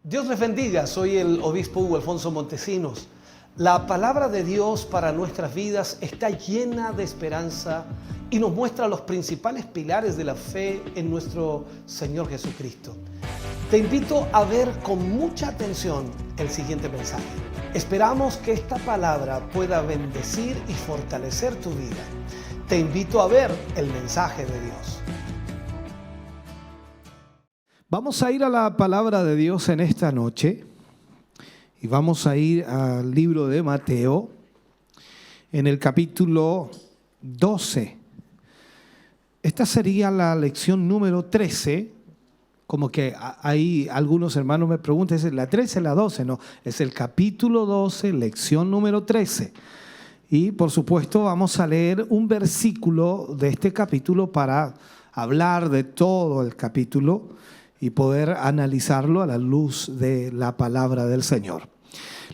Dios les bendiga, soy el obispo Hugo Alfonso Montesinos. La palabra de Dios para nuestras vidas está llena de esperanza y nos muestra los principales pilares de la fe en nuestro Señor Jesucristo. Te invito a ver con mucha atención el siguiente mensaje. Esperamos que esta palabra pueda bendecir y fortalecer tu vida. Te invito a ver el mensaje de Dios. Vamos a ir a la palabra de Dios en esta noche y vamos a ir al libro de Mateo en el capítulo 12. Esta sería la lección número 13, como que ahí algunos hermanos me preguntan, ¿es la 13 o la 12? No, es el capítulo 12, lección número 13. Y por supuesto vamos a leer un versículo de este capítulo para hablar de todo el capítulo y poder analizarlo a la luz de la palabra del Señor.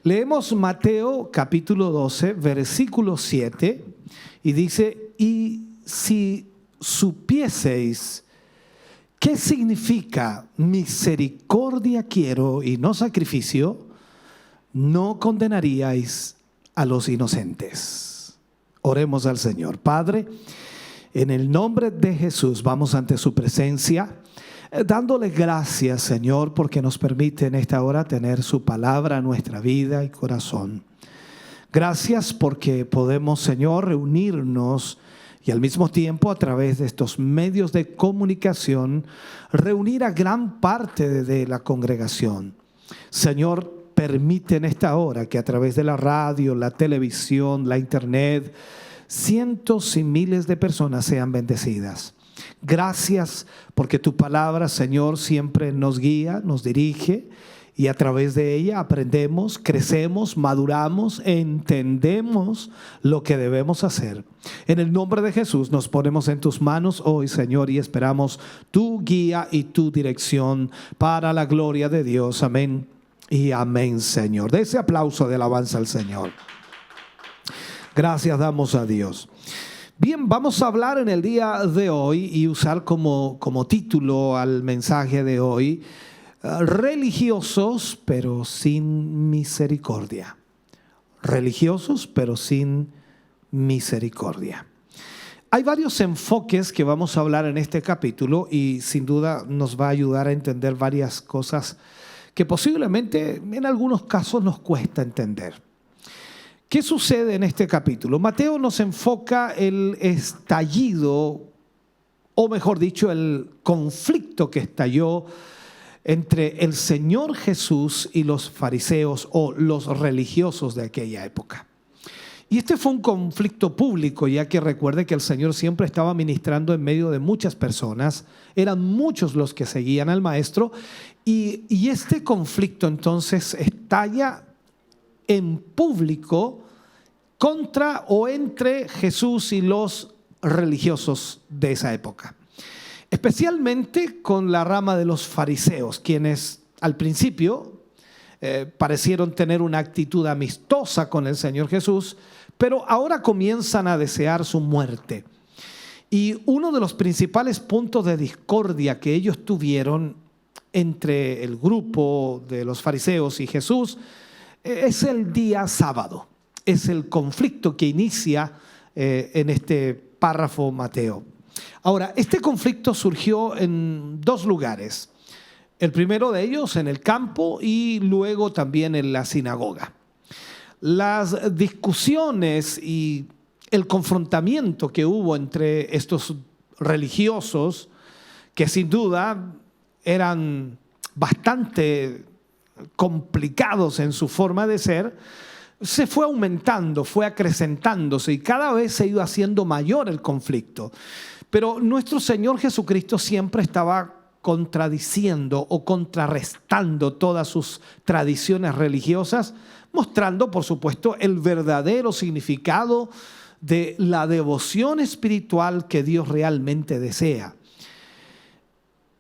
Leemos Mateo capítulo 12, versículo 7, y dice: y si supieseis qué significa misericordia quiero y no sacrificio, no condenaríais a los inocentes. Oremos al Señor. Padre, en el nombre de Jesús vamos ante su presencia, dándole gracias, Señor, porque nos permite en esta hora tener su palabra en nuestra vida y corazón. Gracias porque podemos, Señor, reunirnos y al mismo tiempo a través de estos medios de comunicación reunir a gran parte de la congregación. Señor, permite en esta hora que a través de la radio, la televisión, la internet, cientos y miles de personas sean bendecidas. Gracias porque tu palabra, Señor, siempre nos guía, nos dirige y a través de ella aprendemos, crecemos, maduramos, entendemos lo que debemos hacer. En el nombre de Jesús nos ponemos en tus manos hoy, Señor, y esperamos tu guía y tu dirección para la gloria de Dios. Amén y amén, Señor. De ese aplauso de alabanza al Señor. Gracias damos a Dios. Bien, vamos a hablar en el día de hoy y usar como título al mensaje de hoy: religiosos pero sin misericordia. Religiosos pero sin misericordia. Hay varios enfoques que vamos a hablar en este capítulo y sin duda nos va a ayudar a entender varias cosas que posiblemente en algunos casos nos cuesta entender. ¿Qué sucede en este capítulo? Mateo nos enfoca el estallido, o mejor dicho, el conflicto que estalló entre el Señor Jesús y los fariseos o los religiosos de aquella época. Y este fue un conflicto público, ya que recuerde que el Señor siempre estaba ministrando en medio de muchas personas. Eran muchos los que seguían al Maestro y este conflicto entonces estalla en público contra o entre Jesús y los religiosos de esa época. Especialmente con la rama de los fariseos, quienes al principio parecieron tener una actitud amistosa con el Señor Jesús, pero ahora comienzan a desear su muerte. Y uno de los principales puntos de discordia que ellos tuvieron entre el grupo de los fariseos y Jesús es el día sábado. Es el conflicto que inicia en este párrafo Mateo. Ahora, este conflicto surgió en dos lugares. El primero de ellos en el campo y luego también en la sinagoga. Las discusiones y el confrontamiento que hubo entre estos religiosos, que sin duda eran bastante complicados en su forma de ser, se fue aumentando, fue acrecentándose y cada vez se iba haciendo mayor el conflicto. Pero nuestro Señor Jesucristo siempre estaba contradiciendo o contrarrestando todas sus tradiciones religiosas, mostrando, por supuesto, el verdadero significado de la devoción espiritual que Dios realmente desea.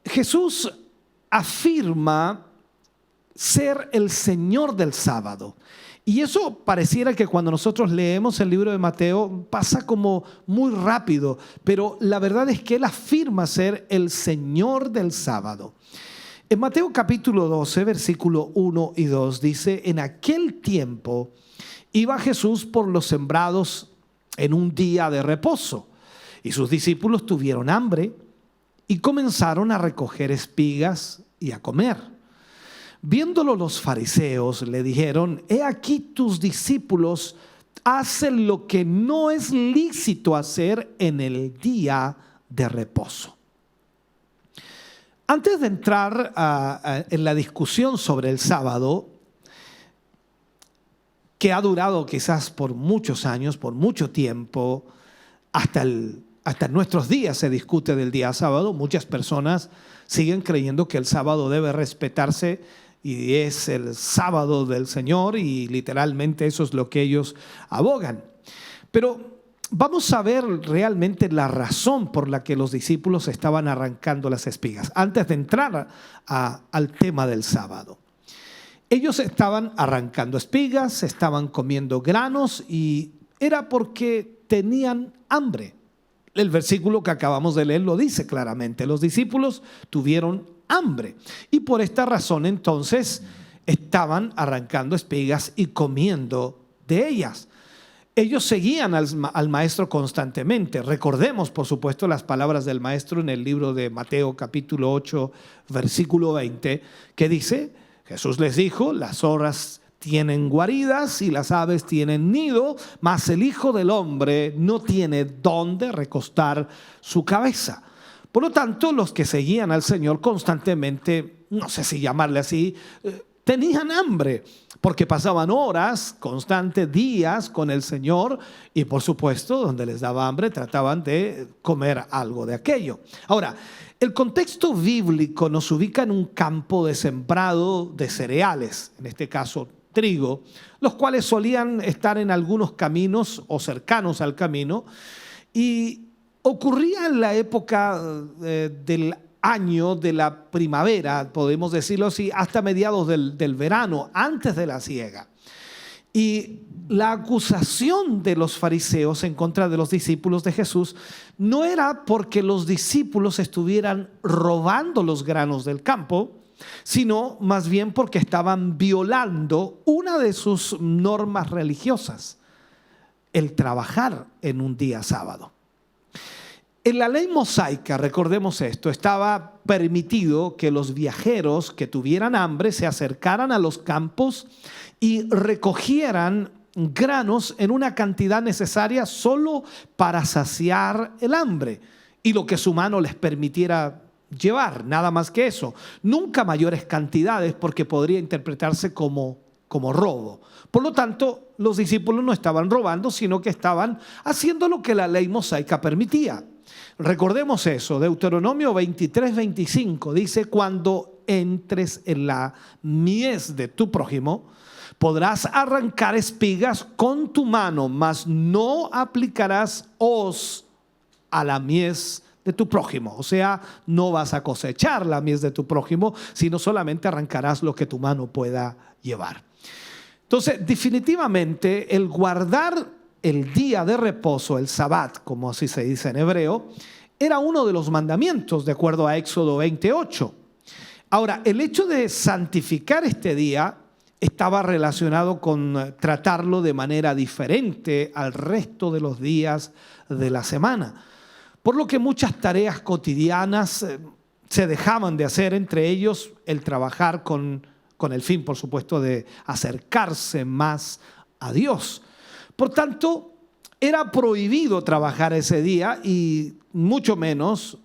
Jesús afirma ser el Señor del sábado. Y eso pareciera que cuando nosotros leemos el libro de Mateo pasa como muy rápido, pero la verdad es que Él afirma ser el Señor del sábado. En Mateo capítulo 12, versículo 1 y 2 dice: en aquel tiempo iba Jesús por los sembrados en un día de reposo, y sus discípulos tuvieron hambre y comenzaron a recoger espigas y a comer. Viéndolo los fariseos le dijeron: he aquí tus discípulos hacen lo que no es lícito hacer en el día de reposo. Antes de entrar en la discusión sobre el sábado, que ha durado quizás por muchos años, por mucho tiempo, hasta nuestros días se discute del día sábado. Muchas personas siguen creyendo que el sábado debe respetarse y es el sábado del Señor, y literalmente eso es lo que ellos abogan. Pero vamos a ver realmente la razón por la que los discípulos estaban arrancando las espigas, antes de entrar al tema del sábado. Ellos estaban arrancando espigas, estaban comiendo granos, y era porque tenían hambre. El versículo que acabamos de leer lo dice claramente: los discípulos tuvieron hambre, y por esta razón entonces estaban arrancando espigas y comiendo de ellas. Ellos seguían al maestro constantemente. Recordemos, por supuesto, las palabras del maestro en el libro de Mateo capítulo 8, versículo 20, que dice: Jesús les dijo: las zorras tienen guaridas y las aves tienen nido, mas el Hijo del Hombre no tiene dónde recostar su cabeza. Por lo tanto, los que seguían al Señor constantemente, no sé si llamarle así, tenían hambre, porque pasaban horas constantes, días con el Señor, y por supuesto, donde les daba hambre, trataban de comer algo de aquello. Ahora, el contexto bíblico nos ubica en un campo de sembrado de cereales, en este caso trigo, los cuales solían estar en algunos caminos o cercanos al camino, y ocurría en la época del año de la primavera, podemos decirlo así, hasta mediados del verano, antes de la siega. Y la acusación de los fariseos en contra de los discípulos de Jesús no era porque los discípulos estuvieran robando los granos del campo, sino más bien porque estaban violando una de sus normas religiosas: el trabajar en un día sábado. En la ley mosaica, recordemos esto, estaba permitido que los viajeros que tuvieran hambre se acercaran a los campos y recogieran granos en una cantidad necesaria solo para saciar el hambre y lo que su mano les permitiera llevar, nada más que eso. Nunca mayores cantidades, porque podría interpretarse como robo. Por lo tanto, los discípulos no estaban robando, sino que estaban haciendo lo que la ley mosaica permitía. Recordemos eso. Deuteronomio 23:25 dice: cuando entres en la mies de tu prójimo, podrás arrancar espigas con tu mano, mas no aplicarás hoz a la mies de tu prójimo. O sea, no vas a cosechar la mies de tu prójimo, sino solamente arrancarás lo que tu mano pueda llevar. Entonces, definitivamente, el guardar el día de reposo, el Sabbat, como así se dice en hebreo, era uno de los mandamientos, de acuerdo a Éxodo 28. Ahora, el hecho de santificar este día estaba relacionado con tratarlo de manera diferente al resto de los días de la semana, por lo que muchas tareas cotidianas se dejaban de hacer, entre ellos el trabajar con el fin, por supuesto, de acercarse más a Dios. Por tanto, era prohibido trabajar ese día y mucho menos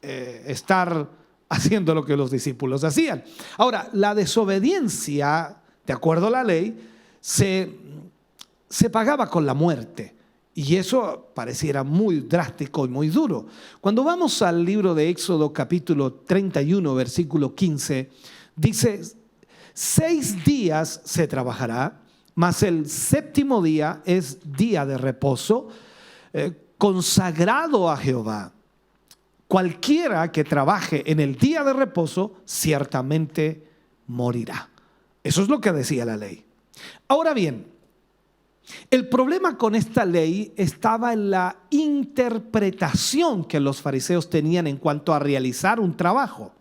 estar haciendo lo que los discípulos hacían. Ahora, la desobediencia, de acuerdo a la ley, se pagaba con la muerte. Y eso pareciera muy drástico y muy duro. Cuando vamos al libro de Éxodo capítulo 31, versículo 15, dice: 6 días se trabajará, mas el séptimo día es día de reposo, consagrado a Jehová. Cualquiera que trabaje en el día de reposo ciertamente morirá. Eso es lo que decía la ley. Ahora bien, el problema con esta ley estaba en la interpretación que los fariseos tenían en cuanto a realizar un trabajo.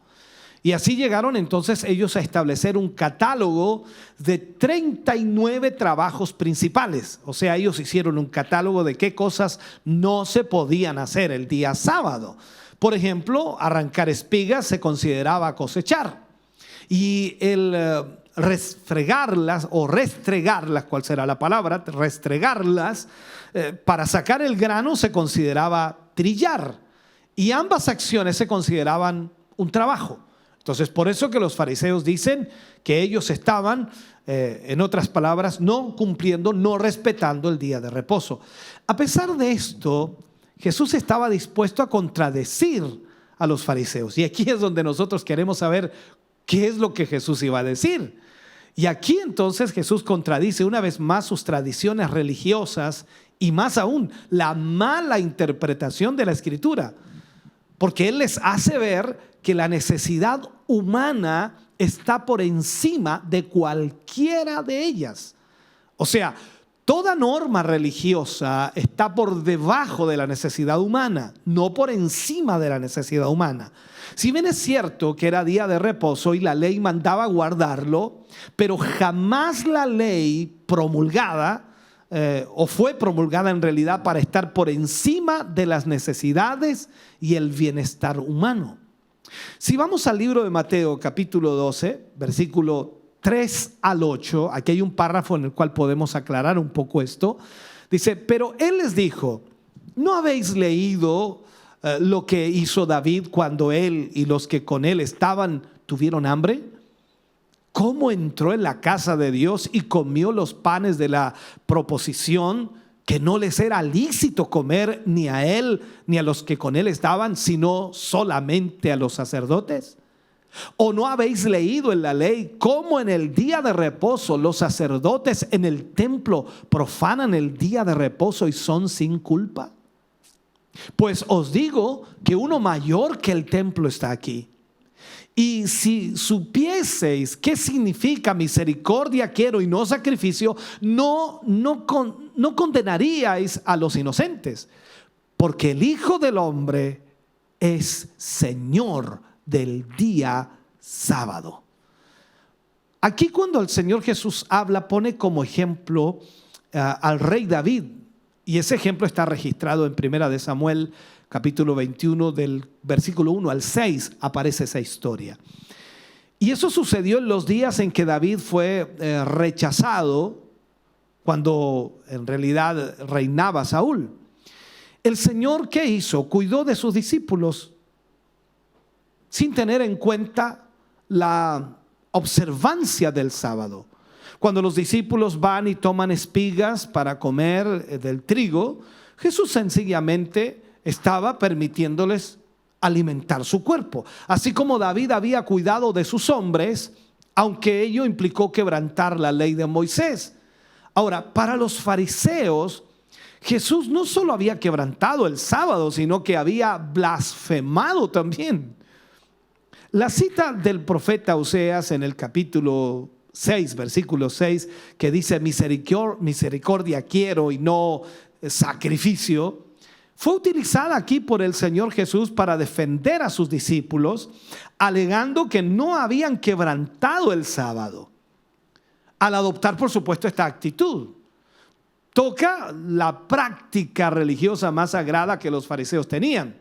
Y así llegaron entonces ellos a establecer un catálogo de 39 trabajos principales. O sea, ellos hicieron un catálogo de qué cosas no se podían hacer el día sábado. Por ejemplo, arrancar espigas se consideraba cosechar. Y el restregarlas, ¿cuál será la palabra? Restregarlas, para sacar el grano se consideraba trillar. Y ambas acciones se consideraban un trabajo. Entonces, por eso que los fariseos dicen que ellos estaban, en otras palabras, no cumpliendo, no respetando el día de reposo. A pesar de esto, Jesús estaba dispuesto a contradecir a los fariseos. Y aquí es donde nosotros queremos saber qué es lo que Jesús iba a decir. Y aquí entonces Jesús contradice una vez más sus tradiciones religiosas y más aún la mala interpretación de la Escritura. Porque Él les hace ver que la necesidad humana está por encima de cualquiera de ellas. O sea, toda norma religiosa está por debajo de la necesidad humana, no por encima de la necesidad humana. Si bien es cierto que era día de reposo y la ley mandaba guardarlo, pero jamás la ley promulgada o fue promulgada en realidad para estar por encima de las necesidades y el bienestar humano. Si vamos al libro de Mateo capítulo 12, versículo 3 al 8, aquí hay un párrafo en el cual podemos aclarar un poco esto. Dice, pero Él les dijo, ¿no habéis leído lo que hizo David cuando él y los que con él estaban tuvieron hambre? ¿Cómo entró en la casa de Dios y comió los panes de la proposición, que no les era lícito comer ni a él ni a los que con él estaban, sino solamente a los sacerdotes? ¿O no habéis leído en la ley cómo en el día de reposo los sacerdotes en el templo profanan el día de reposo y son sin culpa? Pues os digo que uno mayor que el templo está aquí. Y si supieseis qué significa misericordia quiero y no sacrificio, no condenaríais a los inocentes, porque el Hijo del Hombre es Señor del día sábado. Aquí cuando el Señor Jesús habla, pone como ejemplo al rey David. Y ese ejemplo está registrado en Primera de Samuel, capítulo 21, del versículo 1 al 6, aparece esa historia. Y eso sucedió en los días en que David fue rechazado, cuando en realidad reinaba Saúl. El Señor, ¿qué hizo? Cuidó de sus discípulos sin tener en cuenta la observancia del sábado. Cuando los discípulos van y toman espigas para comer del trigo, Jesús sencillamente estaba permitiéndoles alimentar su cuerpo. Así como David había cuidado de sus hombres, aunque ello implicó quebrantar la ley de Moisés. Ahora, para los fariseos, Jesús no solo había quebrantado el sábado, sino que había blasfemado también. La cita del profeta Oseas en el capítulo 6, versículo 6, que dice misericordia quiero y no sacrificio, fue utilizada aquí por el Señor Jesús para defender a sus discípulos, alegando que no habían quebrantado el sábado. Al adoptar, por supuesto, esta actitud, toca la práctica religiosa más sagrada que los fariseos tenían.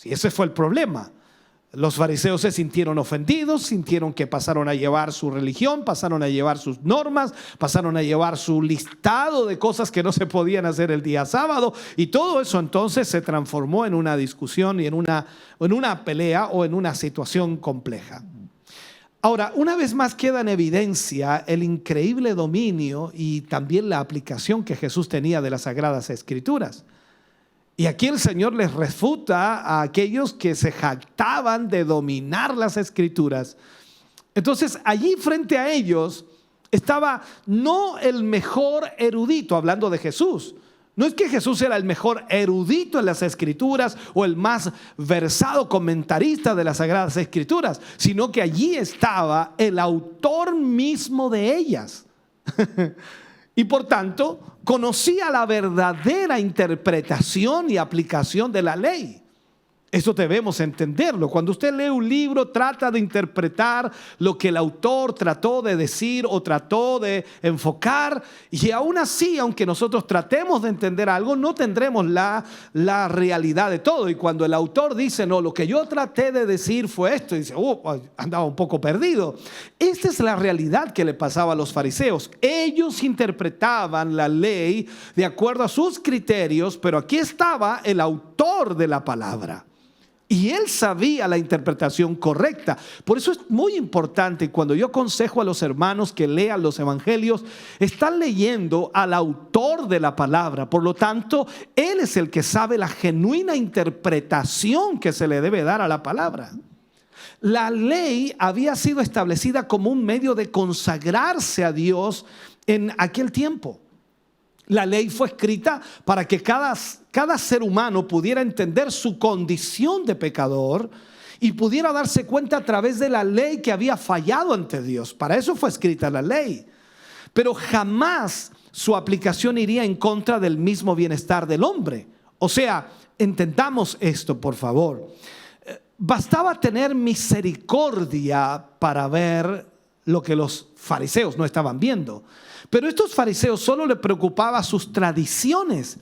Y ese fue el problema. Los fariseos se sintieron ofendidos, sintieron que pasaron a llevar su religión, pasaron a llevar sus normas, pasaron a llevar su listado de cosas que no se podían hacer el día sábado, y todo eso entonces se transformó en una discusión y en una pelea o en una situación compleja. Ahora, una vez más queda en evidencia el increíble dominio y también la aplicación que Jesús tenía de las Sagradas Escrituras. Y aquí el Señor les refuta a aquellos que se jactaban de dominar las Escrituras. Entonces, allí frente a ellos estaba no el mejor erudito, hablando de Jesús. No es que Jesús era el mejor erudito en las Escrituras o el más versado comentarista de las Sagradas Escrituras, sino que allí estaba el autor mismo de ellas. Y por tanto, conocía la verdadera interpretación y aplicación de la ley. Eso debemos entenderlo. Cuando usted lee un libro, trata de interpretar lo que el autor trató de decir o trató de enfocar. Y aún así, aunque nosotros tratemos de entender algo, no tendremos la realidad de todo. Y cuando el autor dice, no, lo que yo traté de decir fue esto, y dice, andaba un poco perdido. Esta es la realidad que le pasaba a los fariseos. Ellos interpretaban la ley de acuerdo a sus criterios, pero aquí estaba el autor de la palabra. Y él sabía la interpretación correcta. Por eso es muy importante cuando yo aconsejo a los hermanos que lean los evangelios, están leyendo al autor de la palabra. Por lo tanto, él es el que sabe la genuina interpretación que se le debe dar a la palabra. La ley había sido establecida como un medio de consagrarse a Dios en aquel tiempo. La ley fue escrita para que cada ser humano pudiera entender su condición de pecador y pudiera darse cuenta a través de la ley que había fallado ante Dios. Para eso fue escrita la ley. Pero jamás su aplicación iría en contra del mismo bienestar del hombre. O sea, entendamos esto, por favor. Bastaba tener misericordia para ver lo que los fariseos no estaban viendo. Pero estos fariseos solo les preocupaba sus tradiciones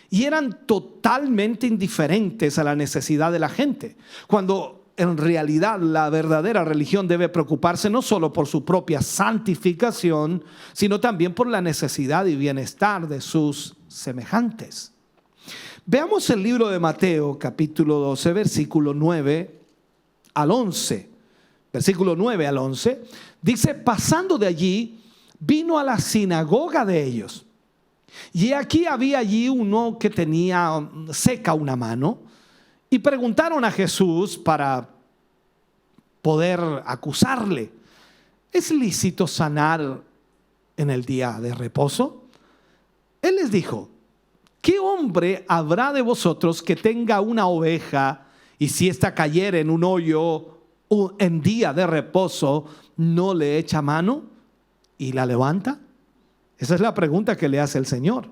y eran totalmente indiferentes a la necesidad de la gente. Cuando en realidad la verdadera religión debe preocuparse no solo por su propia santificación, sino también por la necesidad y bienestar de sus semejantes. Veamos el libro de Mateo, capítulo 12, versículo 9 al 11. Versículo 9 al 11. Dice, pasando de allí, vino a la sinagoga de ellos. Y aquí había allí uno que tenía seca una mano. Y preguntaron a Jesús para poder acusarle: ¿es lícito sanar en el día de reposo? Él les dijo: ¿qué hombre habrá de vosotros que tenga una oveja y si ésta cayera en un hoyo en día de reposo, no le echa mano y la levanta? Esa es la pregunta que le hace el Señor.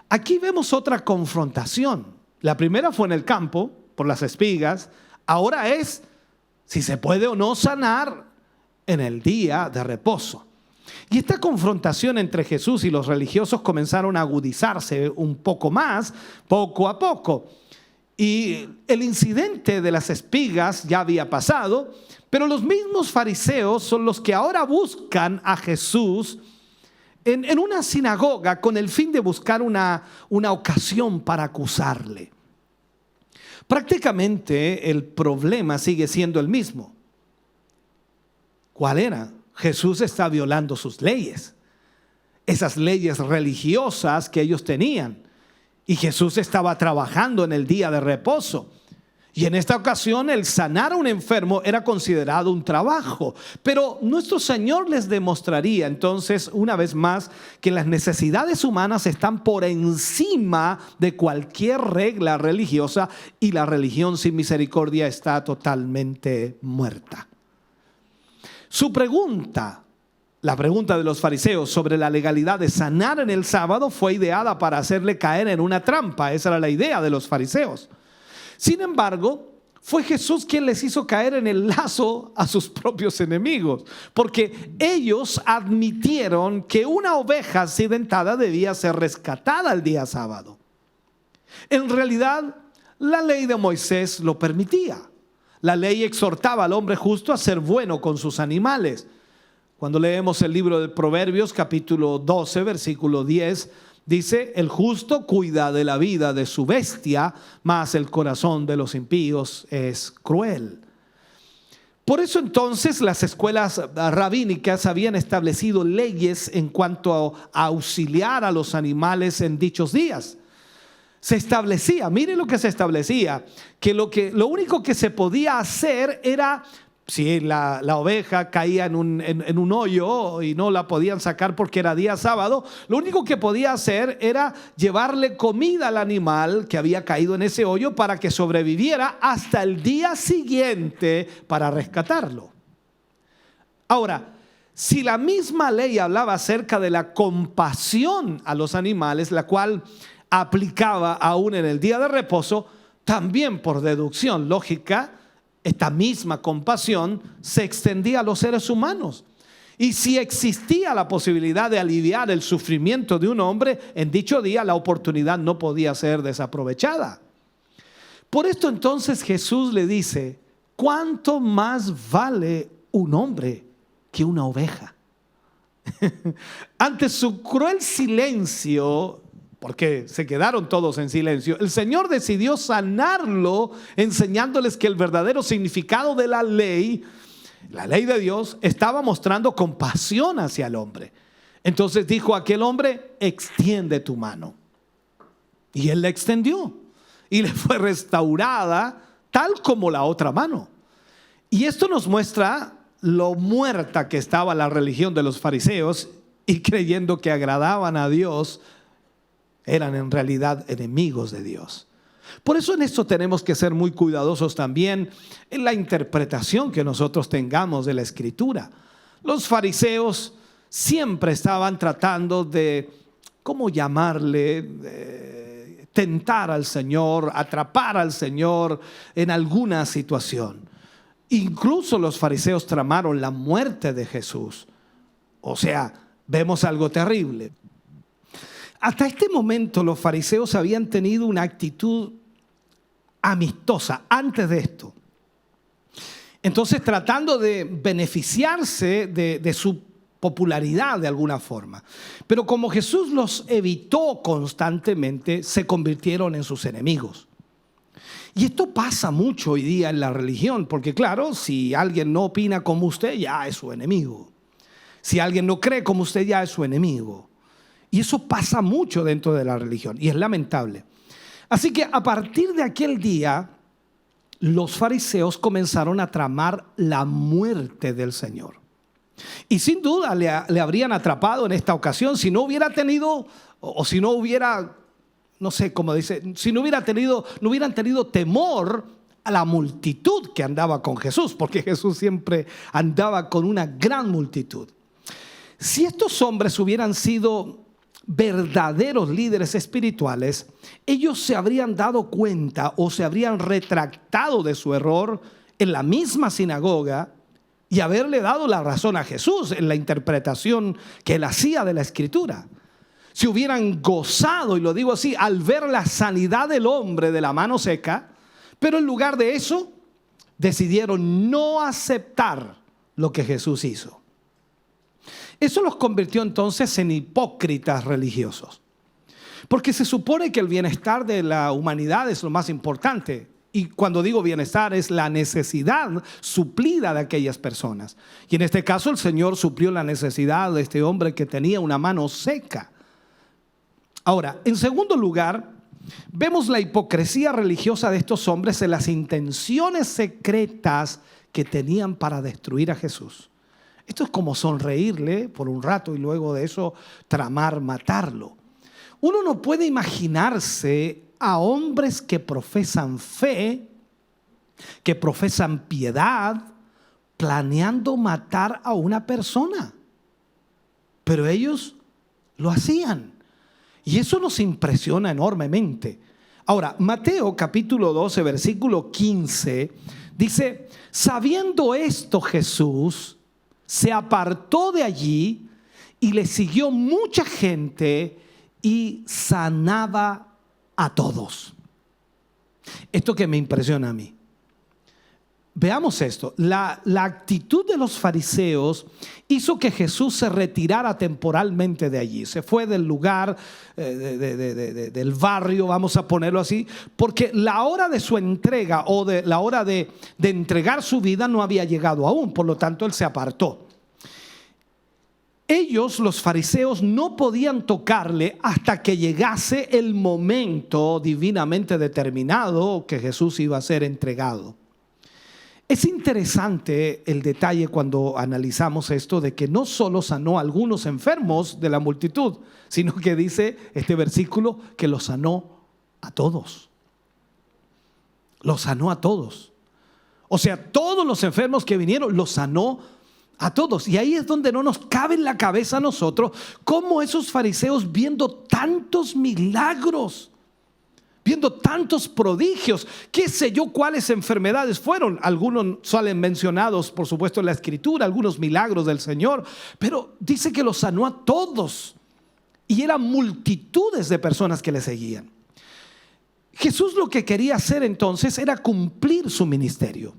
Aquí vemos otra confrontación. La primera fue en el campo, por las espigas. Ahora es si se puede o no sanar en el día de reposo. Y esta confrontación entre Jesús y los religiosos comenzaron a agudizarse un poco más, poco a poco. Y el incidente de las espigas ya había pasado, pero los mismos fariseos son los que ahora buscan a Jesús en una sinagoga con el fin de buscar una ocasión para acusarle. Prácticamente el problema sigue siendo el mismo. ¿Cuál era? Jesús está violando sus leyes, esas leyes religiosas que ellos tenían. Y Jesús estaba trabajando en el día de reposo. Y en esta ocasión el sanar a un enfermo era considerado un trabajo. Pero nuestro Señor les demostraría entonces una vez más que las necesidades humanas están por encima de cualquier regla religiosa y la religión sin misericordia está totalmente muerta. Su pregunta, la pregunta de los fariseos sobre la legalidad de sanar en el sábado, fue ideada para hacerle caer en una trampa. Esa era la idea de los fariseos. Sin embargo, fue Jesús quien les hizo caer en el lazo a sus propios enemigos, porque ellos admitieron que una oveja accidentada debía ser rescatada el día sábado. En realidad, la ley de Moisés lo permitía. La ley exhortaba al hombre justo a ser bueno con sus animales. Cuando leemos el libro de Proverbios, capítulo 12, versículo 10, dice: el justo cuida de la vida de su bestia, mas el corazón de los impíos es cruel. Por eso entonces las escuelas rabínicas habían establecido leyes en cuanto a auxiliar a los animales en dichos días. Se establecía, mire lo que se establecía, que lo único que se podía hacer era, si la oveja caía en un hoyo y no la podían sacar porque era día sábado, lo único que podía hacer era llevarle comida al animal que había caído en ese hoyo para que sobreviviera hasta el día siguiente para rescatarlo. Ahora, si la misma ley hablaba acerca de la compasión a los animales, la cual aplicaba aún en el día de reposo, también por deducción lógica, esta misma compasión se extendía a los seres humanos. Y si existía la posibilidad de aliviar el sufrimiento de un hombre, en dicho día la oportunidad no podía ser desaprovechada. Por esto entonces Jesús le dice: ¿cuánto más vale un hombre que una oveja? Ante su cruel silencio, porque se quedaron todos en silencio, el Señor decidió sanarlo, enseñándoles que el verdadero significado de la ley de Dios, estaba mostrando compasión hacia el hombre. Entonces dijo a aquel hombre: extiende tu mano. Y él la extendió y le fue restaurada tal como la otra mano. Y esto nos muestra lo muerta que estaba la religión de los fariseos, y creyendo que agradaban a Dios, eran en realidad enemigos de Dios. Por eso en esto tenemos que ser muy cuidadosos también en la interpretación que nosotros tengamos de la Escritura. Los fariseos siempre estaban tratando de, ¿cómo llamarle?, tentar al Señor, atrapar al Señor en alguna situación. Incluso los fariseos tramaron la muerte de Jesús. O sea, vemos algo terrible. Hasta este momento los fariseos habían tenido una actitud amistosa antes de esto. Entonces, tratando de beneficiarse de su popularidad de alguna forma. Pero como Jesús los evitó constantemente, se convirtieron en sus enemigos. Y esto pasa mucho hoy día en la religión, porque claro, si alguien no opina como usted, ya es su enemigo. Si alguien no cree como usted, ya es su enemigo. Y eso pasa mucho dentro de la religión, y es lamentable. Así que a partir de aquel día, los fariseos comenzaron a tramar la muerte del Señor. Y sin duda le habrían atrapado en esta ocasión si no hubiera tenido, o si no hubiera, no sé cómo dice, si no hubieran tenido temor a la multitud que andaba con Jesús, porque Jesús siempre andaba con una gran multitud. Si estos hombres hubieran sido verdaderos líderes espirituales, ellos se habrían dado cuenta o se habrían retractado de su error en la misma sinagoga y haberle dado la razón a Jesús en la interpretación que él hacía de la Escritura. Si hubieran gozado, y lo digo así, al ver la sanidad del hombre de la mano seca, pero en lugar de eso decidieron no aceptar lo que Jesús hizo. Eso los convirtió entonces en hipócritas religiosos, porque se supone que el bienestar de la humanidad es lo más importante. Y cuando digo bienestar, es la necesidad suplida de aquellas personas. Y en este caso el Señor suplió la necesidad de este hombre que tenía una mano seca. Ahora, en segundo lugar, vemos la hipocresía religiosa de estos hombres en las intenciones secretas que tenían para destruir a Jesús. Esto es como sonreírle por un rato y luego de eso tramar matarlo. Uno no puede imaginarse a hombres que profesan fe, que profesan piedad, planeando matar a una persona. Pero ellos lo hacían. Y eso nos impresiona enormemente. Ahora, Mateo capítulo 12, versículo 15, dice: sabiendo esto, Jesús se apartó de allí y le siguió mucha gente y sanaba a todos. Esto que me impresiona a mí. Veamos esto. La actitud de los fariseos hizo que Jesús se retirara temporalmente de allí. Se fue del lugar, del barrio, vamos a ponerlo así, porque la hora de su entrega o la hora de entregar su vida no había llegado aún. Por lo tanto, él se apartó. Ellos, los fariseos, no podían tocarle hasta que llegase el momento divinamente determinado que Jesús iba a ser entregado. Es interesante el detalle cuando analizamos esto de que no solo sanó a algunos enfermos de la multitud, sino que dice este versículo que los sanó a todos. Los sanó a todos. O sea, todos los enfermos que vinieron los sanó a todos. Y ahí es donde no nos cabe en la cabeza a nosotros cómo esos fariseos, viendo tantos milagros, viendo tantos prodigios, qué sé yo cuáles enfermedades fueron. Algunos salen mencionados, por supuesto, en la Escritura, algunos milagros del Señor, pero dice que los sanó a todos y eran multitudes de personas que le seguían. Jesús lo que quería hacer entonces era cumplir su ministerio.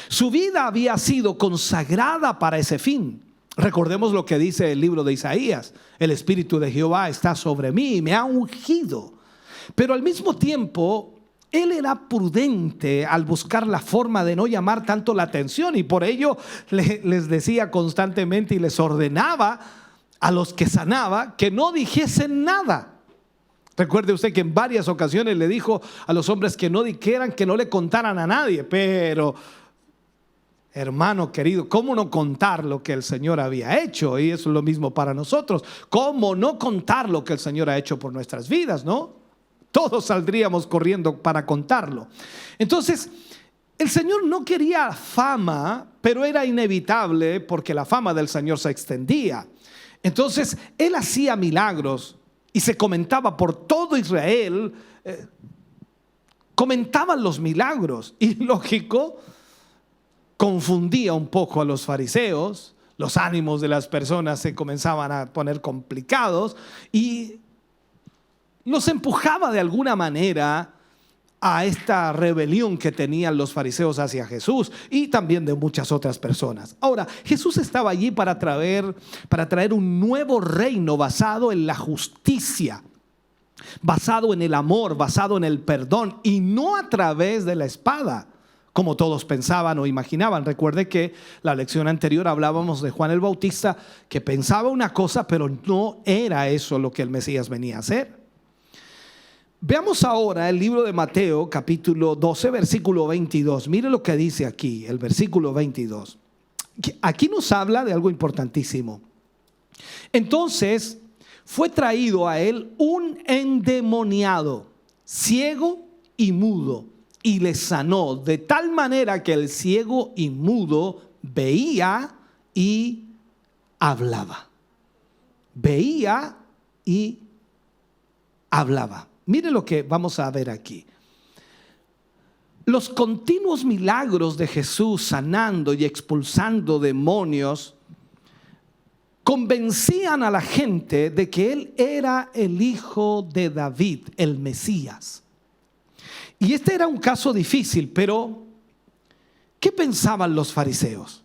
Su vida había sido consagrada para ese fin. Recordemos lo que dice el libro de Isaías: el Espíritu de Jehová está sobre mí y me ha ungido. Pero al mismo tiempo, él era prudente al buscar la forma de no llamar tanto la atención, y por ello les decía constantemente y les ordenaba a los que sanaba que no dijesen nada. Recuerde usted que en varias ocasiones le dijo a los hombres que no dijeran, que no le contaran a nadie. Pero, hermano querido, ¿cómo no contar lo que el Señor había hecho? Y eso es lo mismo para nosotros. ¿Cómo no contar lo que el Señor ha hecho por nuestras vidas, no? Todos saldríamos corriendo para contarlo. Entonces, el Señor no quería fama, pero era inevitable porque la fama del Señor se extendía. Entonces, Él hacía milagros y se comentaba por todo Israel. Comentaban los milagros y, lógico, confundía un poco a los fariseos. Los ánimos de las personas se comenzaban a poner complicados y los empujaba de alguna manera a esta rebelión que tenían los fariseos hacia Jesús y también de muchas otras personas. Ahora, Jesús estaba allí para traer un nuevo reino basado en la justicia, basado en el amor, basado en el perdón, y no a través de la espada, como todos pensaban o imaginaban. Recuerde que la lección anterior hablábamos de Juan el Bautista, que pensaba una cosa, pero no era eso lo que el Mesías venía a hacer. Veamos ahora el libro de Mateo, capítulo 12, versículo 22. Mire lo que dice aquí, el versículo 22. Aquí nos habla de algo importantísimo. Entonces fue traído a él un endemoniado, ciego y mudo, y le sanó de tal manera que el ciego y mudo veía y hablaba. Veía y hablaba. Mire lo que vamos a ver aquí. Los continuos milagros de Jesús sanando y expulsando demonios convencían a la gente de que Él era el hijo de David, el Mesías. Y este era un caso difícil, pero ¿qué pensaban los fariseos?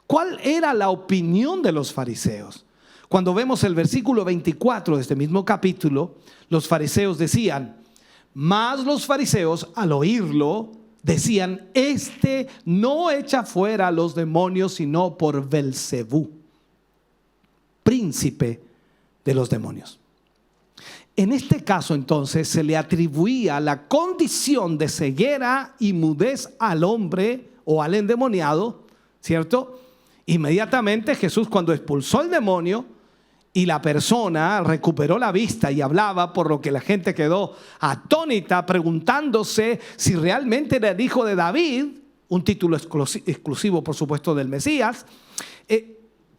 ¿Cuál era la opinión de los fariseos? Cuando vemos el versículo 24 de este mismo capítulo, los fariseos decían, mas los fariseos al oírlo decían, este no echa fuera a los demonios sino por Belcebú, príncipe de los demonios. En este caso entonces se le atribuía la condición de ceguera y mudez al hombre o al endemoniado, ¿cierto? Inmediatamente Jesús, cuando expulsó el demonio y la persona recuperó la vista y hablaba, por lo que la gente quedó atónita preguntándose si realmente era el hijo de David, un título exclusivo por supuesto del Mesías.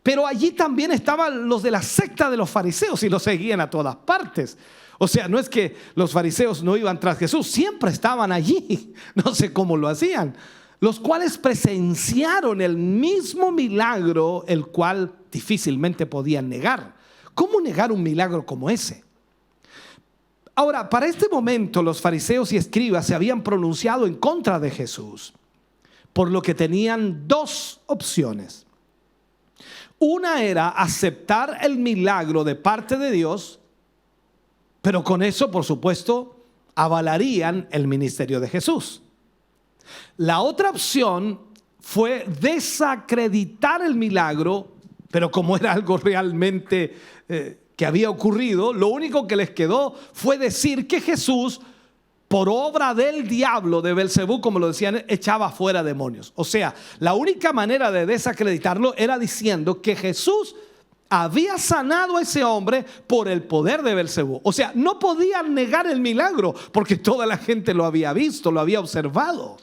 Pero allí también estaban los de la secta de los fariseos y los seguían a todas partes. O sea, no es que los fariseos no iban tras Jesús, siempre estaban allí. No sé cómo lo hacían. Los cuales presenciaron el mismo milagro, el cual difícilmente podían negar. ¿Cómo negar un milagro como ese? Ahora, para este momento los fariseos y escribas se habían pronunciado en contra de Jesús, por lo que tenían dos opciones. Una era aceptar el milagro de parte de Dios, pero con eso, por supuesto, avalarían el ministerio de Jesús. La otra opción fue desacreditar el milagro, pero como era algo realmente que había ocurrido, lo único que les quedó fue decir que Jesús, por obra del diablo, de Belcebú, como lo decían, echaba fuera demonios. O sea, la única manera de desacreditarlo era diciendo que Jesús había sanado a ese hombre por el poder de Belcebú. O sea, no podían negar el milagro porque toda la gente lo había visto, lo había observado.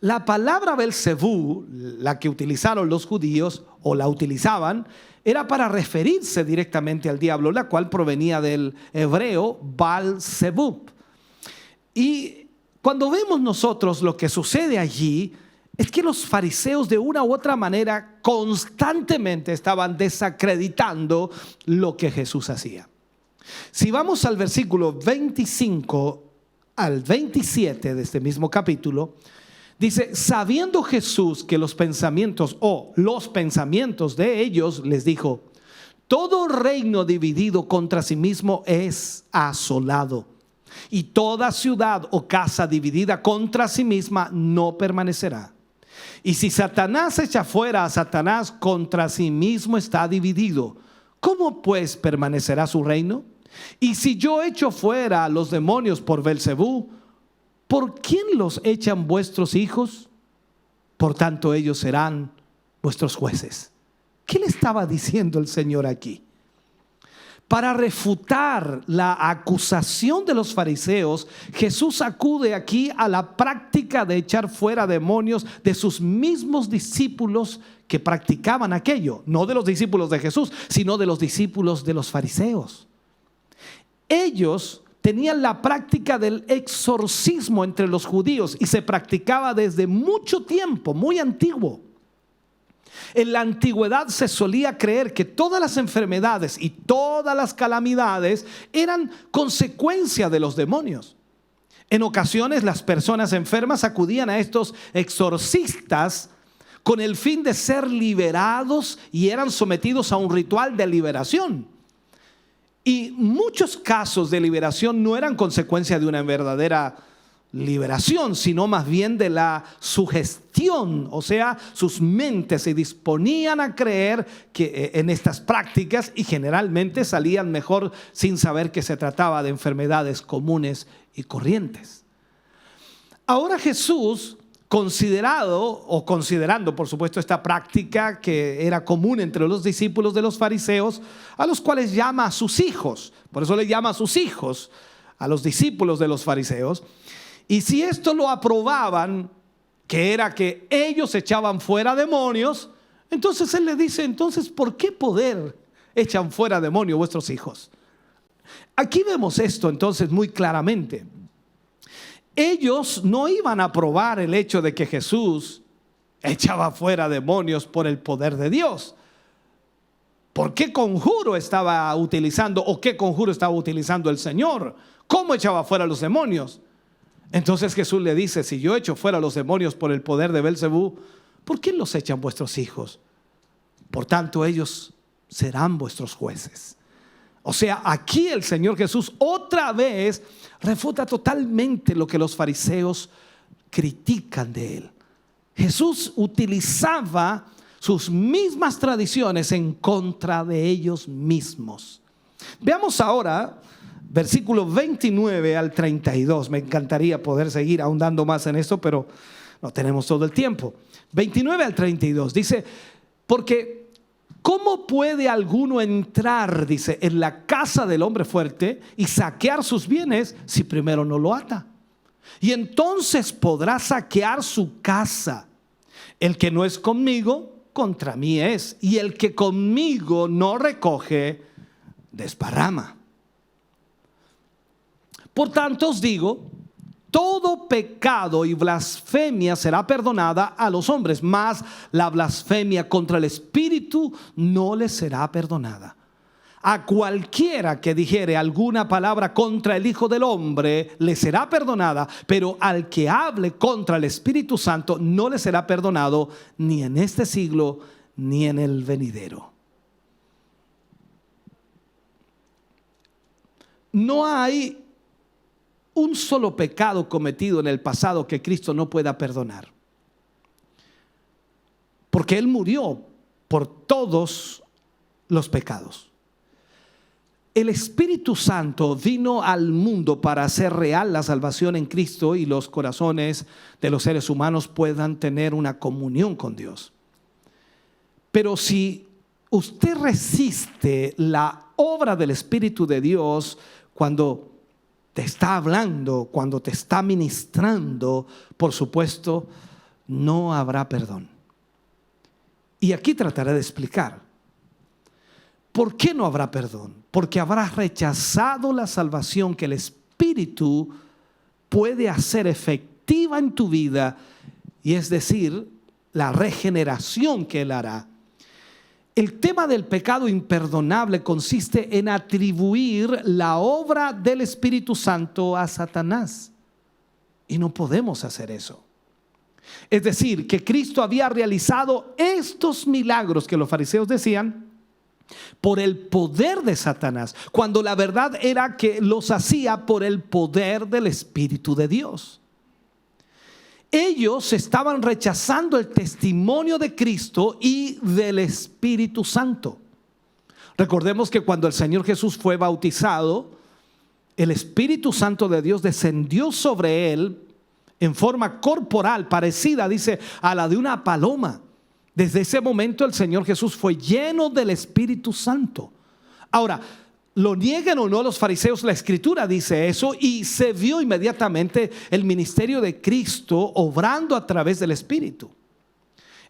La palabra Belcebú, la que utilizaron los judíos o la utilizaban, era para referirse directamente al diablo, la cual provenía del hebreo Baal-Zebub. Y cuando vemos nosotros lo que sucede allí, es que los fariseos de una u otra manera constantemente estaban desacreditando lo que Jesús hacía. Si vamos al versículo 25 al 27 de este mismo capítulo, dice: sabiendo Jesús que los pensamientos de ellos, les dijo: todo reino dividido contra sí mismo es asolado, y toda ciudad o casa dividida contra sí misma no permanecerá. Y si Satanás echa fuera a Satanás, contra sí mismo está dividido. ¿Cómo pues permanecerá su reino? Y si yo echo fuera a los demonios por Belzebú, ¿por quién los echan vuestros hijos? Por tanto, ellos serán vuestros jueces. ¿Qué le estaba diciendo el Señor aquí? Para refutar la acusación de los fariseos, Jesús acude aquí a la práctica de echar fuera demonios de sus mismos discípulos que practicaban aquello. No de los discípulos de Jesús, sino de los discípulos de los fariseos. Ellos tenían la práctica del exorcismo entre los judíos y se practicaba desde mucho tiempo, muy antiguo. En la antigüedad se solía creer que todas las enfermedades y todas las calamidades eran consecuencia de los demonios. En ocasiones las personas enfermas acudían a estos exorcistas con el fin de ser liberados y eran sometidos a un ritual de liberación. Y muchos casos de liberación no eran consecuencia de una verdadera liberación, sino más bien de la sugestión. O sea, sus mentes se disponían a creer que en estas prácticas, y generalmente salían mejor sin saber que se trataba de enfermedades comunes y corrientes. Ahora Jesús, considerando por supuesto esta práctica que era común entre los discípulos de los fariseos, a los cuales llama a sus hijos, por eso le llama a sus hijos, a los discípulos de los fariseos. Y si esto lo aprobaban, que era que ellos echaban fuera demonios, entonces él le dice: entonces, ¿por qué poder echan fuera demonios vuestros hijos? Aquí vemos esto entonces muy claramente. Ellos no iban a aprobar el hecho de que Jesús echaba fuera demonios por el poder de Dios. ¿Por qué conjuro estaba utilizando o qué conjuro estaba utilizando el Señor? ¿Cómo echaba fuera los demonios? Entonces Jesús le dice: si yo echo fuera los demonios por el poder de Belzebú, ¿por qué los echan vuestros hijos? Por tanto, ellos serán vuestros jueces. O sea, aquí el Señor Jesús otra vez refuta totalmente lo que los fariseos critican de él. Jesús utilizaba sus mismas tradiciones en contra de ellos mismos. Veamos ahora versículos 29 al 32. Me encantaría poder seguir ahondando más en esto, pero no tenemos todo el tiempo. 29 al 32 dice: porque ¿cómo puede alguno entrar, dice, en la casa del hombre fuerte y saquear sus bienes si primero no lo ata? Y entonces podrá saquear su casa. El que no es conmigo, contra mí es, y el que conmigo no recoge, desparrama. Por tanto os digo, todo pecado y blasfemia será perdonada a los hombres, mas la blasfemia contra el Espíritu no les será perdonada. A cualquiera que dijere alguna palabra contra el Hijo del Hombre le será perdonada, pero al que hable contra el Espíritu Santo no le será perdonado, ni en este siglo ni en el venidero. No hay un solo pecado cometido en el pasado que Cristo no pueda perdonar, porque Él murió por todos los pecados. El Espíritu Santo vino al mundo para hacer real la salvación en Cristo y los corazones de los seres humanos puedan tener una comunión con Dios. Pero si usted resiste la obra del Espíritu de Dios cuando te está hablando, cuando te está ministrando, por supuesto, no habrá perdón. Y aquí trataré de explicar. ¿Por qué no habrá perdón? Porque habrás rechazado la salvación que el Espíritu puede hacer efectiva en tu vida, y es decir, la regeneración que Él hará. El tema del pecado imperdonable consiste en atribuir la obra del Espíritu Santo a Satanás. Y no podemos hacer eso. Es decir, que Cristo había realizado estos milagros que los fariseos decían por el poder de Satanás, cuando la verdad era que los hacía por el poder del Espíritu de Dios. Ellos estaban rechazando el testimonio de Cristo y del Espíritu Santo. Recordemos que cuando el Señor Jesús fue bautizado, el Espíritu Santo de Dios descendió sobre Él en forma corporal, parecida, dice, a la de una paloma. Desde ese momento el Señor Jesús fue lleno del Espíritu Santo. Ahora, lo nieguen o no los fariseos, la Escritura dice eso, y se vio inmediatamente el ministerio de Cristo obrando a través del Espíritu.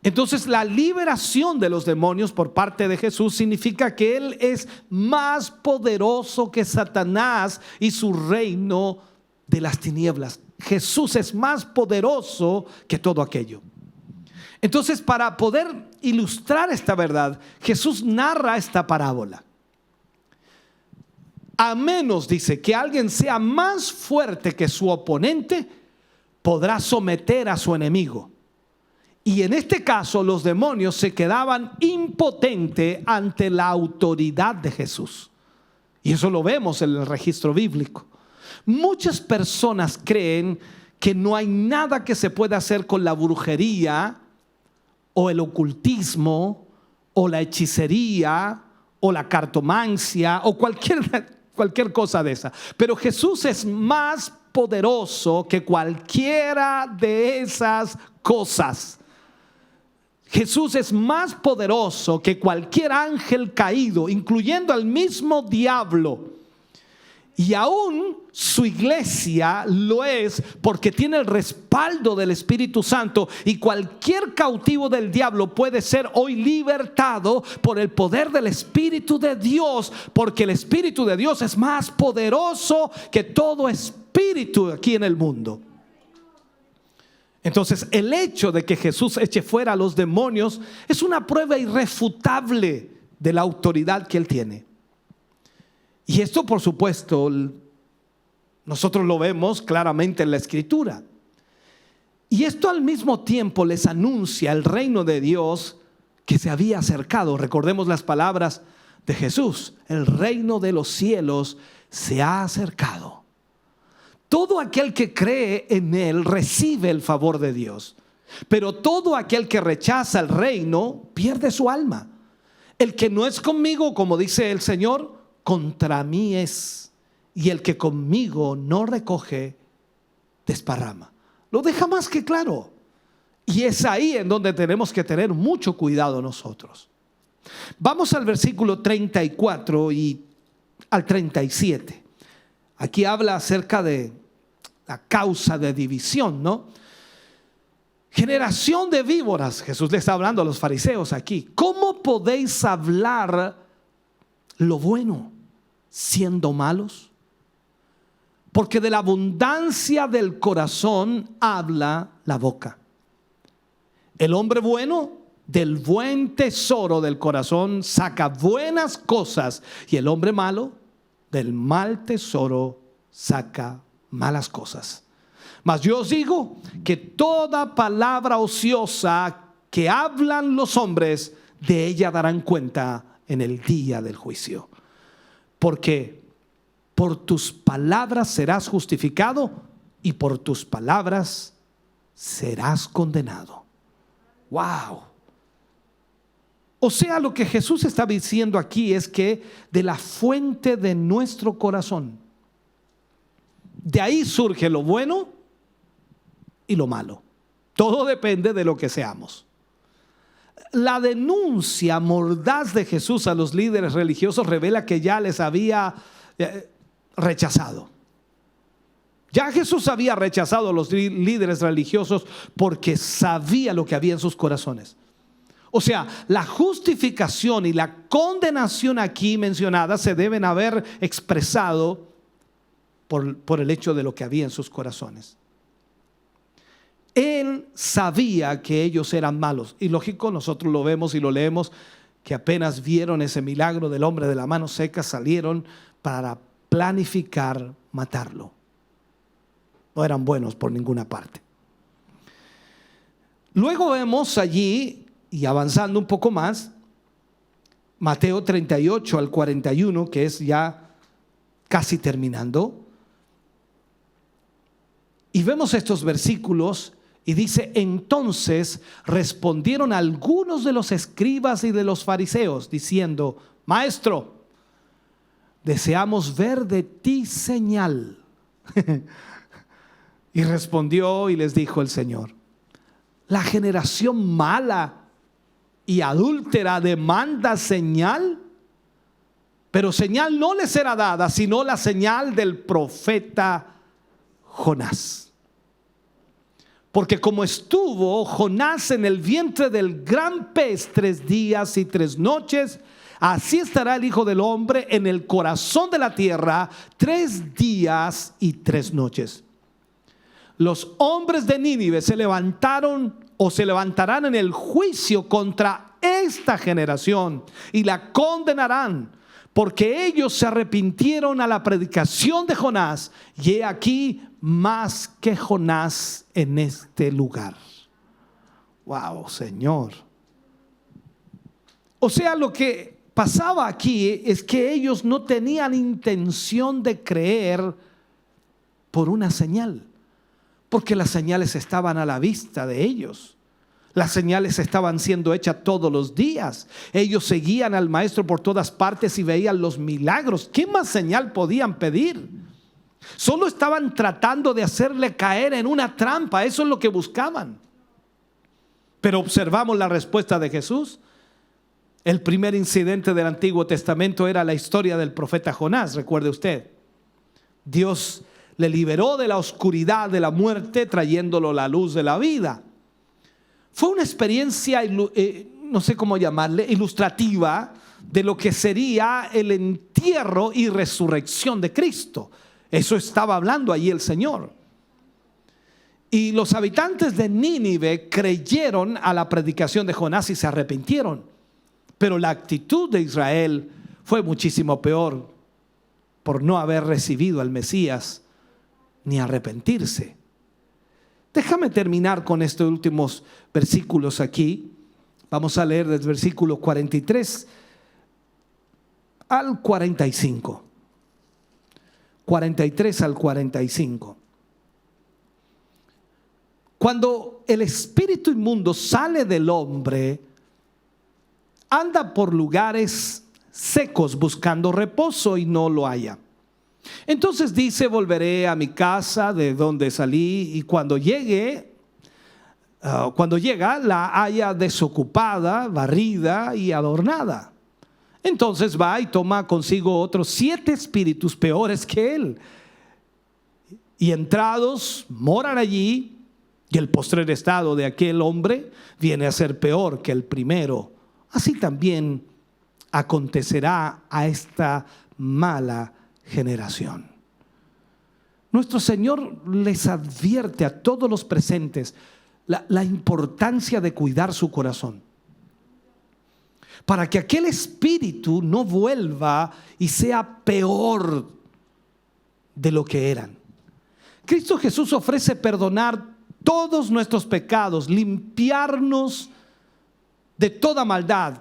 Entonces, la liberación de los demonios por parte de Jesús significa que Él es más poderoso que Satanás y su reino de las tinieblas. Jesús es más poderoso que todo aquello. Entonces, para poder ilustrar esta verdad, Jesús narra esta parábola. A menos, dice, que alguien sea más fuerte que su oponente, podrá someter a su enemigo. Y en este caso, los demonios se quedaban impotentes ante la autoridad de Jesús. Y eso lo vemos en el registro bíblico. Muchas personas creen que no hay nada que se pueda hacer con la brujería o el ocultismo o la hechicería o la cartomancia o cualquier cosa de esa. Pero Jesús es más poderoso que cualquiera de esas cosas. Jesús es más poderoso que cualquier ángel caído, incluyendo al mismo diablo. Y aún su iglesia lo es porque tiene el respaldo del Espíritu Santo, y cualquier cautivo del diablo puede ser hoy libertado por el poder del Espíritu de Dios, porque el Espíritu de Dios es más poderoso que todo espíritu aquí en el mundo. Entonces, el hecho de que Jesús eche fuera a los demonios es una prueba irrefutable de la autoridad que Él tiene. Y esto, por supuesto, nosotros lo vemos claramente en la Escritura. Y esto al mismo tiempo les anuncia el reino de Dios que se había acercado. Recordemos las palabras de Jesús: el reino de los cielos se ha acercado. Todo aquel que cree en Él recibe el favor de Dios. Pero todo aquel que rechaza el reino pierde su alma. El que no es conmigo, como dice el Señor, contra mí es, y el que conmigo no recoge, desparrama. Lo deja más que claro. Y es ahí en donde tenemos que tener mucho cuidado nosotros. Vamos al versículo 34 y al 37. Aquí habla acerca de la causa de división, ¿no? Generación de víboras. Jesús le está hablando a los fariseos aquí. ¿Cómo podéis hablar lo bueno siendo malos? Porque de la abundancia del corazón habla la boca. El hombre bueno del buen tesoro del corazón saca buenas cosas, y el hombre malo del mal tesoro saca malas cosas. Mas yo os digo que toda palabra ociosa que hablan los hombres, de ella darán cuenta en el día del juicio. Porque por tus palabras serás justificado, y por tus palabras serás condenado. ¡Wow! O sea, lo que Jesús está diciendo aquí es que de la fuente de nuestro corazón, de ahí surge lo bueno y lo malo. Todo depende de lo que seamos. La denuncia mordaz de Jesús a los líderes religiosos revela que ya les había rechazado. Ya Jesús había rechazado a los líderes religiosos porque sabía lo que había en sus corazones. O sea, la justificación y la condenación aquí mencionadas se deben haber expresado por el hecho de lo que había en sus corazones. Él sabía que ellos eran malos. Y lógico, nosotros lo vemos y lo leemos, que apenas vieron ese milagro del hombre de la mano seca, salieron para planificar matarlo. No eran buenos por ninguna parte. Luego vemos allí, y avanzando un poco más, Mateo 38 al 41, que es ya casi terminando. Y vemos estos versículos y dice: entonces respondieron algunos de los escribas y de los fariseos diciendo: Maestro, deseamos ver de ti señal. Y respondió y les dijo el Señor: la generación mala y adúltera demanda señal, pero señal no les será dada, sino la señal del profeta Jonás. Porque como estuvo Jonás en el vientre del gran pez 3 días y 3 noches, así estará el Hijo del Hombre en el corazón de la tierra 3 días y 3 noches. Los hombres de Nínive se levantaron o se levantarán en el juicio contra esta generación y la condenarán, porque ellos se arrepintieron a la predicación de Jonás, y he aquí más que Jonás en este lugar. Wow, Señor. O sea, lo que pasaba aquí es que ellos no tenían intención de creer por una señal, porque las señales estaban a la vista de ellos. Las señales estaban siendo hechas todos los días. Ellos seguían al maestro por todas partes y veían los milagros. ¿Qué más señal podían pedir? Solo estaban tratando de hacerle caer en una trampa. Eso es lo que buscaban. Pero observamos la respuesta de Jesús. El primer incidente del Antiguo Testamento era la historia del profeta Jonás. Recuerde usted, Dios le liberó de la oscuridad de la muerte, trayéndolo a la luz de la vida. Fue una experiencia, no sé cómo llamarle, ilustrativa de lo que sería el entierro y resurrección de Cristo. Eso estaba hablando allí el Señor. Y los habitantes de Nínive creyeron a la predicación de Jonás y se arrepintieron. Pero la actitud de Israel fue muchísimo peor por no haber recibido al Mesías ni arrepentirse. Déjame terminar con estos últimos versículos aquí. Vamos a leer desde el versículo 43 al 45. 43 al 45. Cuando el espíritu inmundo sale del hombre, anda por lugares secos buscando reposo y no lo halla. Entonces dice: volveré a mi casa de donde salí, y cuando llega la halla desocupada, barrida y adornada. Entonces va y toma consigo otros 7 espíritus peores que él, y entrados moran allí, y el postrer estado de aquel hombre viene a ser peor que el primero. Así también acontecerá a esta mala generación. Nuestro Señor les advierte a todos los presentes la importancia de cuidar su corazón, para que aquel espíritu no vuelva y sea peor de lo que eran. Cristo Jesús ofrece perdonar todos nuestros pecados, limpiarnos de toda maldad,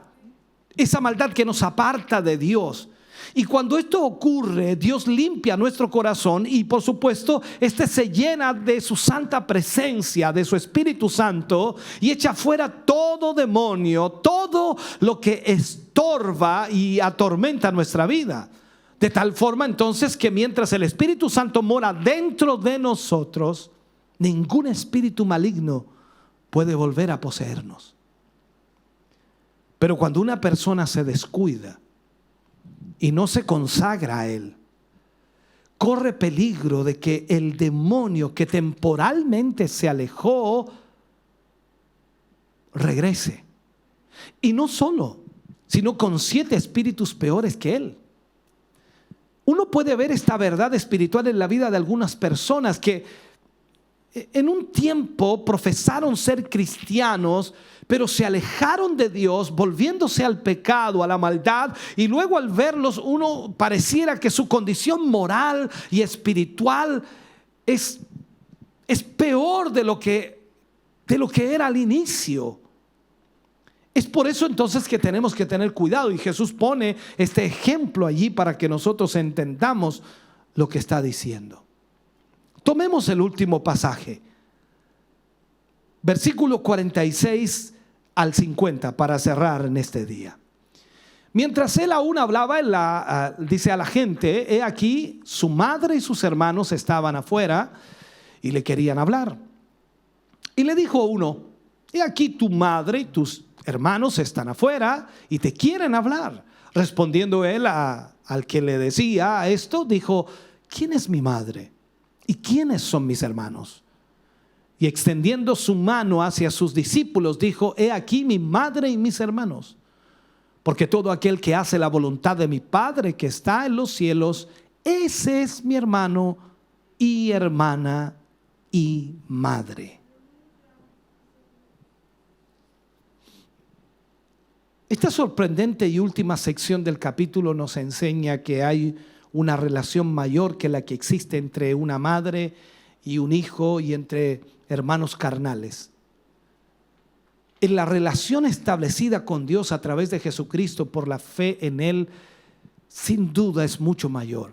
esa maldad que nos aparta de Dios. Y cuando esto ocurre, Dios limpia nuestro corazón y, por supuesto, este se llena de su santa presencia, de su Espíritu Santo, y echa fuera todo demonio, todo lo que estorba y atormenta nuestra vida. De tal forma entonces que mientras el Espíritu Santo mora dentro de nosotros, ningún espíritu maligno puede volver a poseernos. Pero cuando una persona se descuida y no se consagra a Él, corre peligro de que el demonio que temporalmente se alejó regrese. Y no solo, sino con 7 espíritus peores que él. Uno puede ver esta verdad espiritual en la vida de algunas personas que en un tiempo profesaron ser cristianos, pero se alejaron de Dios, volviéndose al pecado, a la maldad, y luego al verlos uno pareciera que su condición moral y espiritual es peor de lo que era al inicio. Es por eso entonces que tenemos que tener cuidado, y Jesús pone este ejemplo allí para que nosotros entendamos lo que está diciendo. Tomemos el último pasaje, versículo 46 al 50, para cerrar en este día. Mientras él aún hablaba, dice a la gente, he aquí su madre y sus hermanos estaban afuera y le querían hablar. Y le dijo uno, he aquí tu madre y tus hermanos están afuera y te quieren hablar. Respondiendo él al que le decía esto, dijo, ¿quién es mi madre? ¿Y quiénes son mis hermanos? Y extendiendo su mano hacia sus discípulos, dijo, he aquí mi madre y mis hermanos. Porque todo aquel que hace la voluntad de mi Padre que está en los cielos, ese es mi hermano y hermana y madre. Esta sorprendente y última sección del capítulo nos enseña que hay una relación mayor que la que existe entre una madre y un hijo y entre hermanos carnales. En la relación establecida con Dios a través de Jesucristo por la fe en Él, sin duda es mucho mayor.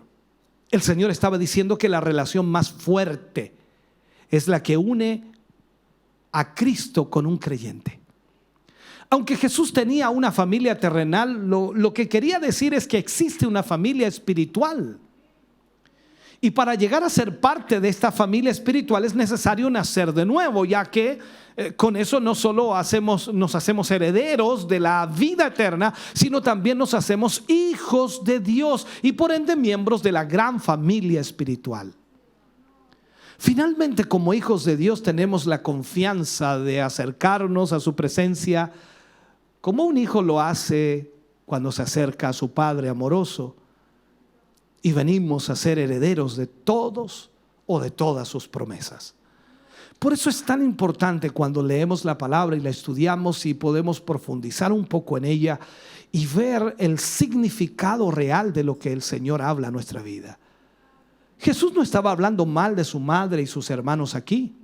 El Señor estaba diciendo que la relación más fuerte es la que une a Cristo con un creyente. Aunque Jesús tenía una familia terrenal, lo que quería decir es que existe una familia espiritual. Y para llegar a ser parte de esta familia espiritual es necesario nacer de nuevo, ya que con eso no solo nos hacemos herederos de la vida eterna, sino también nos hacemos hijos de Dios y por ende miembros de la gran familia espiritual. Finalmente, como hijos de Dios, tenemos la confianza de acercarnos a su presencia como un hijo lo hace cuando se acerca a su padre amoroso, y venimos a ser herederos de todos o de todas sus promesas. Por eso es tan importante cuando leemos la palabra y la estudiamos y podemos profundizar un poco en ella y ver el significado real de lo que el Señor habla a nuestra vida. Jesús no estaba hablando mal de su madre y sus hermanos aquí,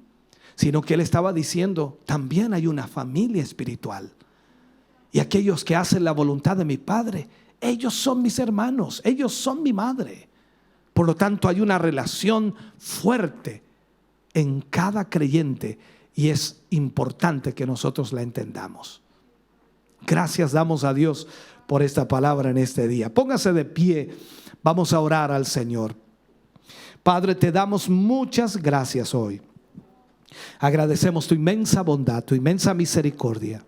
sino que Él estaba diciendo, también hay una familia espiritual. Y aquellos que hacen la voluntad de mi Padre, ellos son mis hermanos, ellos son mi madre. Por lo tanto, hay una relación fuerte en cada creyente y es importante que nosotros la entendamos. Gracias damos a Dios por esta palabra en este día. Póngase de pie, vamos a orar al Señor. Padre, te damos muchas gracias hoy. Agradecemos tu inmensa bondad, tu inmensa misericordia.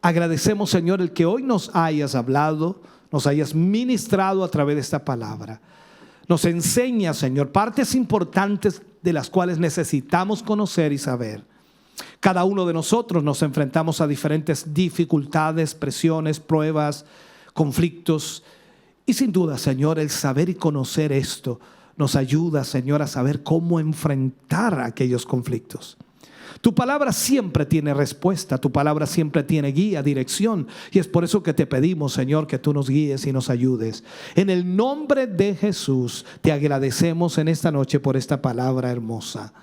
Agradecemos, Señor, el que hoy nos hayas hablado, nos hayas ministrado a través de esta palabra. Nos enseña, Señor, partes importantes de las cuales necesitamos conocer y saber. Cada uno de nosotros nos enfrentamos a diferentes dificultades, presiones, pruebas, conflictos. Y sin duda, Señor, el saber y conocer esto nos ayuda, Señor, a saber cómo enfrentar aquellos conflictos. Tu palabra siempre tiene respuesta, tu palabra siempre tiene guía, dirección, y es por eso que te pedimos, Señor, que tú nos guíes y nos ayudes. En el nombre de Jesús te agradecemos en esta noche por esta palabra hermosa.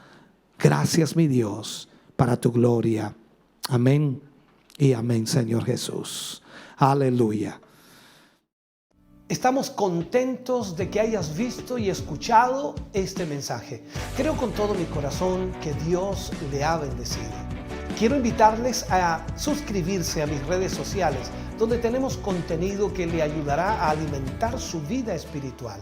Gracias, mi Dios, para tu gloria. Amén y amén, Señor Jesús. Aleluya. Estamos contentos de que hayas visto y escuchado este mensaje. Creo con todo mi corazón que Dios le ha bendecido. Quiero invitarles a suscribirse a mis redes sociales, donde tenemos contenido que le ayudará a alimentar su vida espiritual.